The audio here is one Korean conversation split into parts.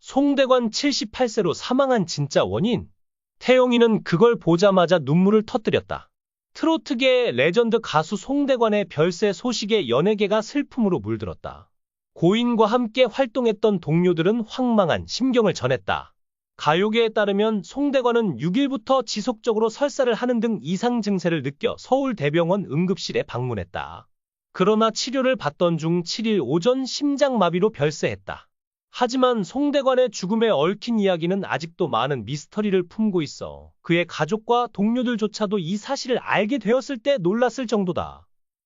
송대관 78세로 사망한 진짜 원인. 태용이는 그걸 보자마자 눈물을 터뜨렸다. 트로트계의 레전드 가수 송대관의 별세 소식에 연예계가 슬픔으로 물들었다. 고인과 함께 활동했던 동료들은 황망한 심경을 전했다. 가요계에 따르면 송대관은 6일부터 지속적으로 설사를 하는 등 이상 증세를 느껴 서울대병원 응급실에 방문했다. 그러나 치료를 받던 중 7일 오전 심장마비로 별세했다. 하지만 송대관의 죽음에 얽힌 이야기는 아직도 많은 미스터리를 품고 있어 그의 가족과 동료들조차도 이 사실을 알게 되었을 때 놀랐을 정도다.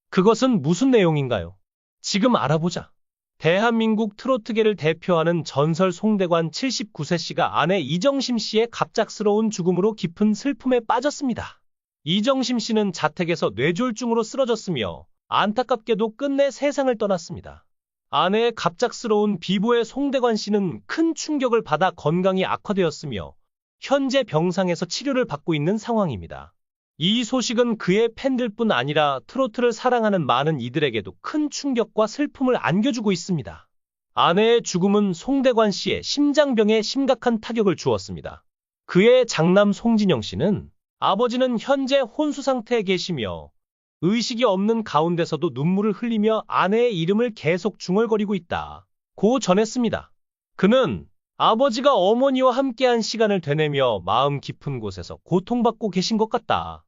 그것은 무슨 내용인가요? 지금 알아보자. 대한민국 트로트계를 대표하는 전설 송대관 79세 씨가 아내 이정심 씨의 갑작스러운 죽음으로 깊은 슬픔에 빠졌습니다. 이정심 씨는 자택에서 뇌졸중으로 쓰러졌으며 안타깝게도 끝내 세상을 떠났습니다. 아내의 갑작스러운 비보에 송대관 씨는 큰 충격을 받아 건강이 악화되었으며 현재 병상에서 치료를 받고 있는 상황입니다. 이 소식은 그의 팬들뿐 아니라 트로트를 사랑하는 많은 이들에게도 큰 충격과 슬픔을 안겨주고 있습니다. 아내의 죽음은 송대관 씨의 심장병에 심각한 타격을 주었습니다. 그의 장남 송진영 씨는 아버지는 현재 혼수 상태에 계시며 의식이 없는 가운데서도 눈물을 흘리며 아내의 이름을 계속 중얼거리고 있다고 전했습니다. 그는 아버지가 어머니와 함께한 시간을 되뇌며 마음 깊은 곳에서 고통받고 계신 것 같다며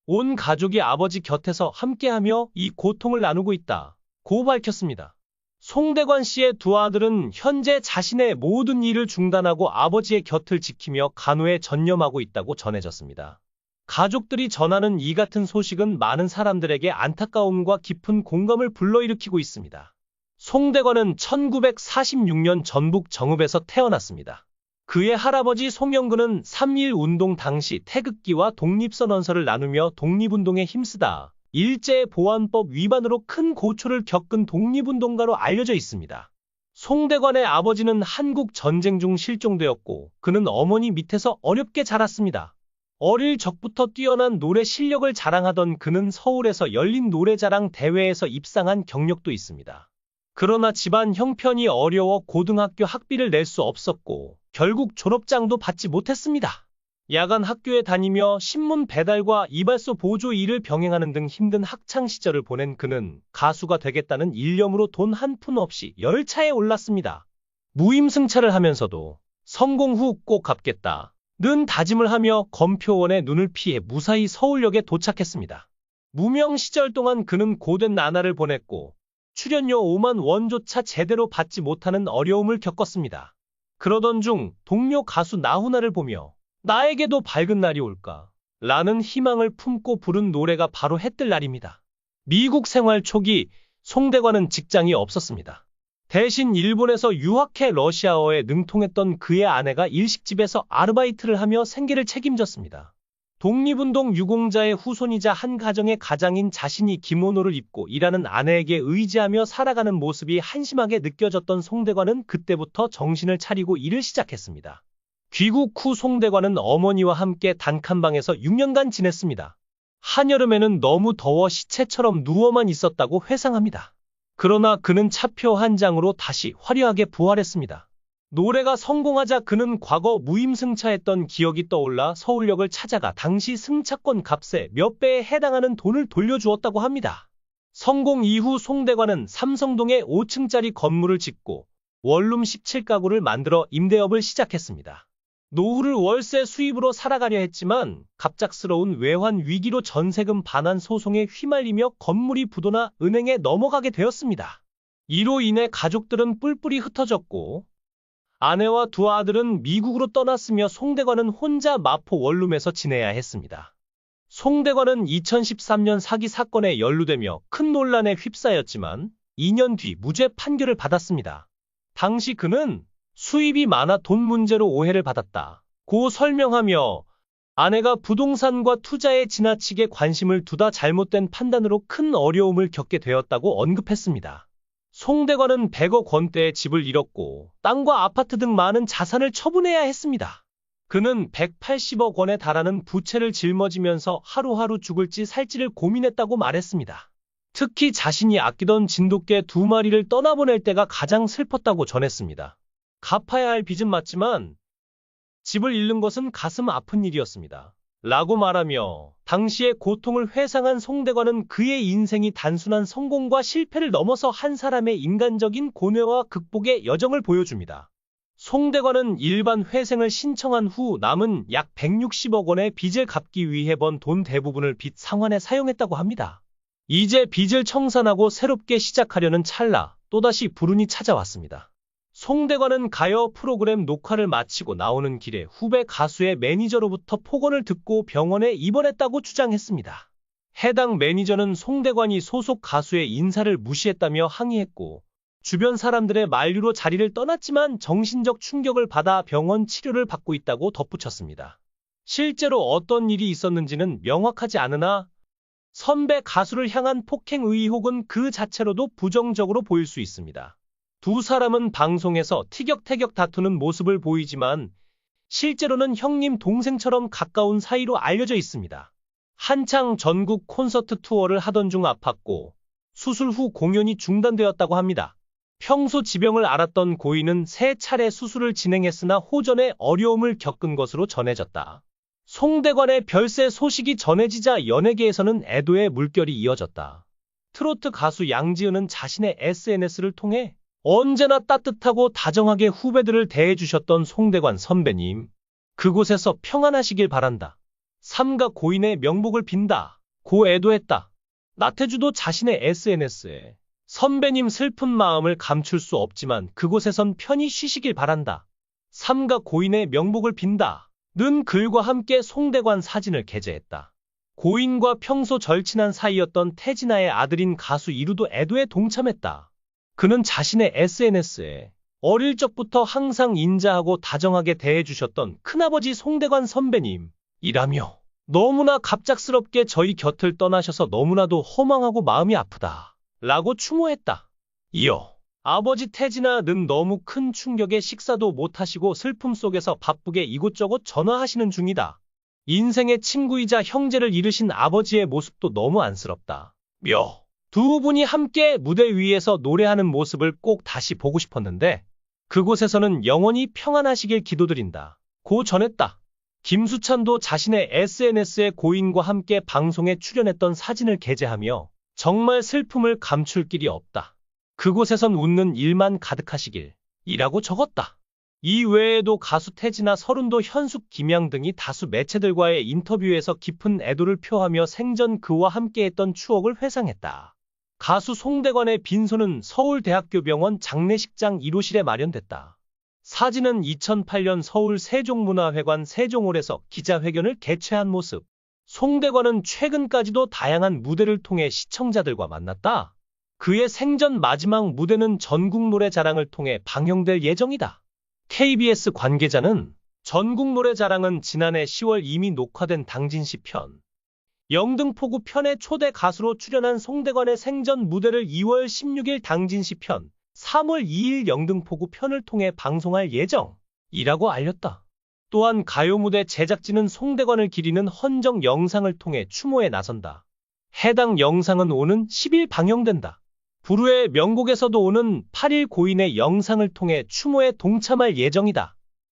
온 가족이 아버지 곁에서 함께하며 이 고통을 나누고 있다고 밝혔습니다. 송대관 씨의 두 아들은 현재 자신의 모든 일을 중단하고 아버지의 곁을 지키며 간호에 전념하고 있다고 전해졌습니다. 가족들이 전하는 이 같은 소식은 많은 사람들에게 안타까움과 깊은 공감을 불러일으키고 있습니다. 송대관은 1946년 전북 정읍에서 태어났습니다. 그의 할아버지 송영근은 3.1 운동 당시 태극기와 독립선언서를 나누며 독립운동에 힘쓰다 일제보안법 위반으로 큰 고초를 겪은 독립운동가로 알려져 있습니다. 송대관의 아버지는 한국 전쟁 중 실종되었고 그는 어머니 밑에서 어렵게 자랐습니다. 어릴 적부터 뛰어난 노래 실력을 자랑하던 그는 서울에서 열린 노래자랑 대회에서 입상한 경력도 있습니다. 그러나 집안 형편이 어려워 고등학교 학비를 낼 수 없었고 결국 졸업장도 받지 못했습니다. 야간 학교에 다니며 신문 배달과 이발소 보조 일을 병행하는 등 힘든 학창 시절을 보낸 그는 가수가 되겠다는 일념으로 돈 한 푼 없이 열차에 올랐습니다. 무임승차를 하면서도 성공 후 꼭 갚겠다 는 다짐을 하며 검표원의 눈을 피해 무사히 서울역에 도착했습니다. 무명 시절 동안 그는 고된 나날을 보냈고 출연료 5만 원조차 제대로 받지 못하는 어려움을 겪었습니다. 그러던 중 동료 가수 나훈아를 보며 나에게도 밝은 날이 올까? 라는 희망을 품고 부른 노래가 바로 해뜰 날입니다. 미국 생활 초기 송대관은 직장이 없었습니다. 대신 일본에서 유학해 러시아어에 능통했던 그의 아내가 일식집에서 아르바이트를 하며 생계를 책임졌습니다. 독립운동 유공자의 후손이자 한 가정의 가장인 자신이 기모노를 입고 일하는 아내에게 의지하며 살아가는 모습이 한심하게 느껴졌던 송대관은 그때부터 정신을 차리고 일을 시작했습니다. 귀국 후 송대관은 어머니와 함께 단칸방에서 6년간 지냈습니다. 한여름에는 너무 더워 시체처럼 누워만 있었다고 회상합니다. 그러나 그는 차표 한 장으로 다시 화려하게 부활했습니다. 노래가 성공하자 그는 과거 무임승차했던 기억이 떠올라 서울역을 찾아가 당시 승차권 값의 몇 배에 해당하는 돈을 돌려주었다고 합니다. 성공 이후 송대관은 삼성동에 5층짜리 건물을 짓고 원룸 17가구를 만들어 임대업을 시작했습니다. 노후를 월세 수입으로 살아가려 했지만 갑작스러운 외환 위기로 전세금 반환 소송에 휘말리며 건물이 부도나 은행에 넘어가게 되었습니다. 이로 인해 가족들은 뿔뿔이 흩어졌고 아내와 두 아들은 미국으로 떠났으며 송대관은 혼자 마포 원룸에서 지내야 했습니다. 송대관은 2013년 사기 사건에 연루되며 큰 논란에 휩싸였지만 2년 뒤 무죄 판결을 받았습니다. 당시 그는 수입이 많아 돈 문제로 오해를 받았다고 설명하며 아내가 부동산과 투자에 지나치게 관심을 두다 잘못된 판단으로 큰 어려움을 겪게 되었다고 언급했습니다. 송대관은 100억 원대의 집을 잃었고 땅과 아파트 등 많은 자산을 처분해야 했습니다. 그는 180억 원에 달하는 부채를 짊어지면서 하루하루 죽을지 살지를 고민했다고 말했습니다. 특히 자신이 아끼던 진돗개 2마리를 떠나보낼 때가 가장 슬펐다고 전했습니다. 갚아야 할 빚은 맞지만 집을 잃는 것은 가슴 아픈 일이었습니다. 라고 말하며 당시의 고통을 회상한 송대관은 그의 인생이 단순한 성공과 실패를 넘어서 한 사람의 인간적인 고뇌와 극복의 여정을 보여줍니다. 송대관은 일반 회생을 신청한 후 남은 약 160억 원의 빚을 갚기 위해 번 돈 대부분을 빚 상환에 사용했다고 합니다. 이제 빚을 청산하고 새롭게 시작하려는 찰나 또다시 불운이 찾아왔습니다. 송대관은 가요 프로그램 녹화를 마치고 나오는 길에 후배 가수의 매니저로부터 폭언을 듣고 병원에 입원했다고 주장했습니다. 해당 매니저는 송대관이 소속 가수의 인사를 무시했다며 항의했고 주변 사람들의 만류로 자리를 떠났지만 정신적 충격을 받아 병원 치료를 받고 있다고 덧붙였습니다. 실제로 어떤 일이 있었는지는 명확하지 않으나 선배 가수를 향한 폭행 의혹은 그 자체로도 부정적으로 보일 수 있습니다. 두 사람은 방송에서 티격태격 다투는 모습을 보이지만 실제로는 형님 동생처럼 가까운 사이로 알려져 있습니다. 한창 전국 콘서트 투어를 하던 중 아팠고 수술 후 공연이 중단되었다고 합니다. 평소 지병을 앓았던 고인은 3차례 수술을 진행했으나 호전에 어려움을 겪은 것으로 전해졌다. 송대관의 별세 소식이 전해지자 연예계에서는 애도의 물결이 이어졌다. 트로트 가수 양지은은 자신의 SNS를 통해 언제나 따뜻하고 다정하게 후배들을 대해주셨던 송대관 선배님, 그곳에서 평안하시길 바란다. 삼가 고인의 명복을 빈다. 고 애도했다. 나태주도 자신의 SNS에 선배님 슬픈 마음을 감출 수 없지만 그곳에선 편히 쉬시길 바란다. 삼가 고인의 명복을 빈다. 는 글과 함께 송대관 사진을 게재했다. 고인과 평소 절친한 사이였던 태진아의 아들인 가수 이루도 애도에 동참했다. 그는 자신의 SNS에 어릴 적부터 항상 인자하고 다정하게 대해주셨던 큰아버지 송대관 선배님이라며 너무나 갑작스럽게 저희 곁을 떠나셔서 너무나도 허망하고 마음이 아프다. 라고 추모했다. 이어 아버지 태진아는 너무 큰 충격에 식사도 못하시고 슬픔 속에서 바쁘게 이곳저곳 전화하시는 중이다. 인생의 친구이자 형제를 잃으신 아버지의 모습도 너무 안쓰럽다. 며 두 분이 함께 무대 위에서 노래하는 모습을 꼭 다시 보고 싶었는데 그곳에서는 영원히 평안하시길 기도드린다. 고 전했다. 김수찬도 자신의 SNS에 고인과 함께 방송에 출연했던 사진을 게재하며 정말 슬픔을 감출 길이 없다. 그곳에선 웃는 일만 가득하시길 이라고 적었다. 이 외에도 가수 태진아, 서른도, 현숙, 김양 등이 다수 매체들과의 인터뷰에서 깊은 애도를 표하며 생전 그와 함께했던 추억을 회상했다. 가수 송대관의 빈소는 서울대학교병원 장례식장 1호실에 마련됐다. 사진은 2008년 서울 세종문화회관 세종홀에서 기자회견을 개최한 모습. 송대관은 최근까지도 다양한 무대를 통해 시청자들과 만났다. 그의 생전 마지막 무대는 전국노래자랑을 통해 방영될 예정이다. KBS 관계자는 전국노래자랑은 지난해 10월 이미 녹화된 당진시 편, 영등포구 편의 초대 가수로 출연한 송대관의 생전 무대를 2월 16일 당진시 편, 3월 2일 영등포구 편을 통해 방송할 예정이라고 알렸다. 또한 가요 무대 제작진은 송대관을 기리는 헌정 영상을 통해 추모에 나선다. 해당 영상은 오는 10일 방영된다. 불후의 명곡에서도 오는 8일 고인의 영상을 통해 추모에 동참할 예정이다.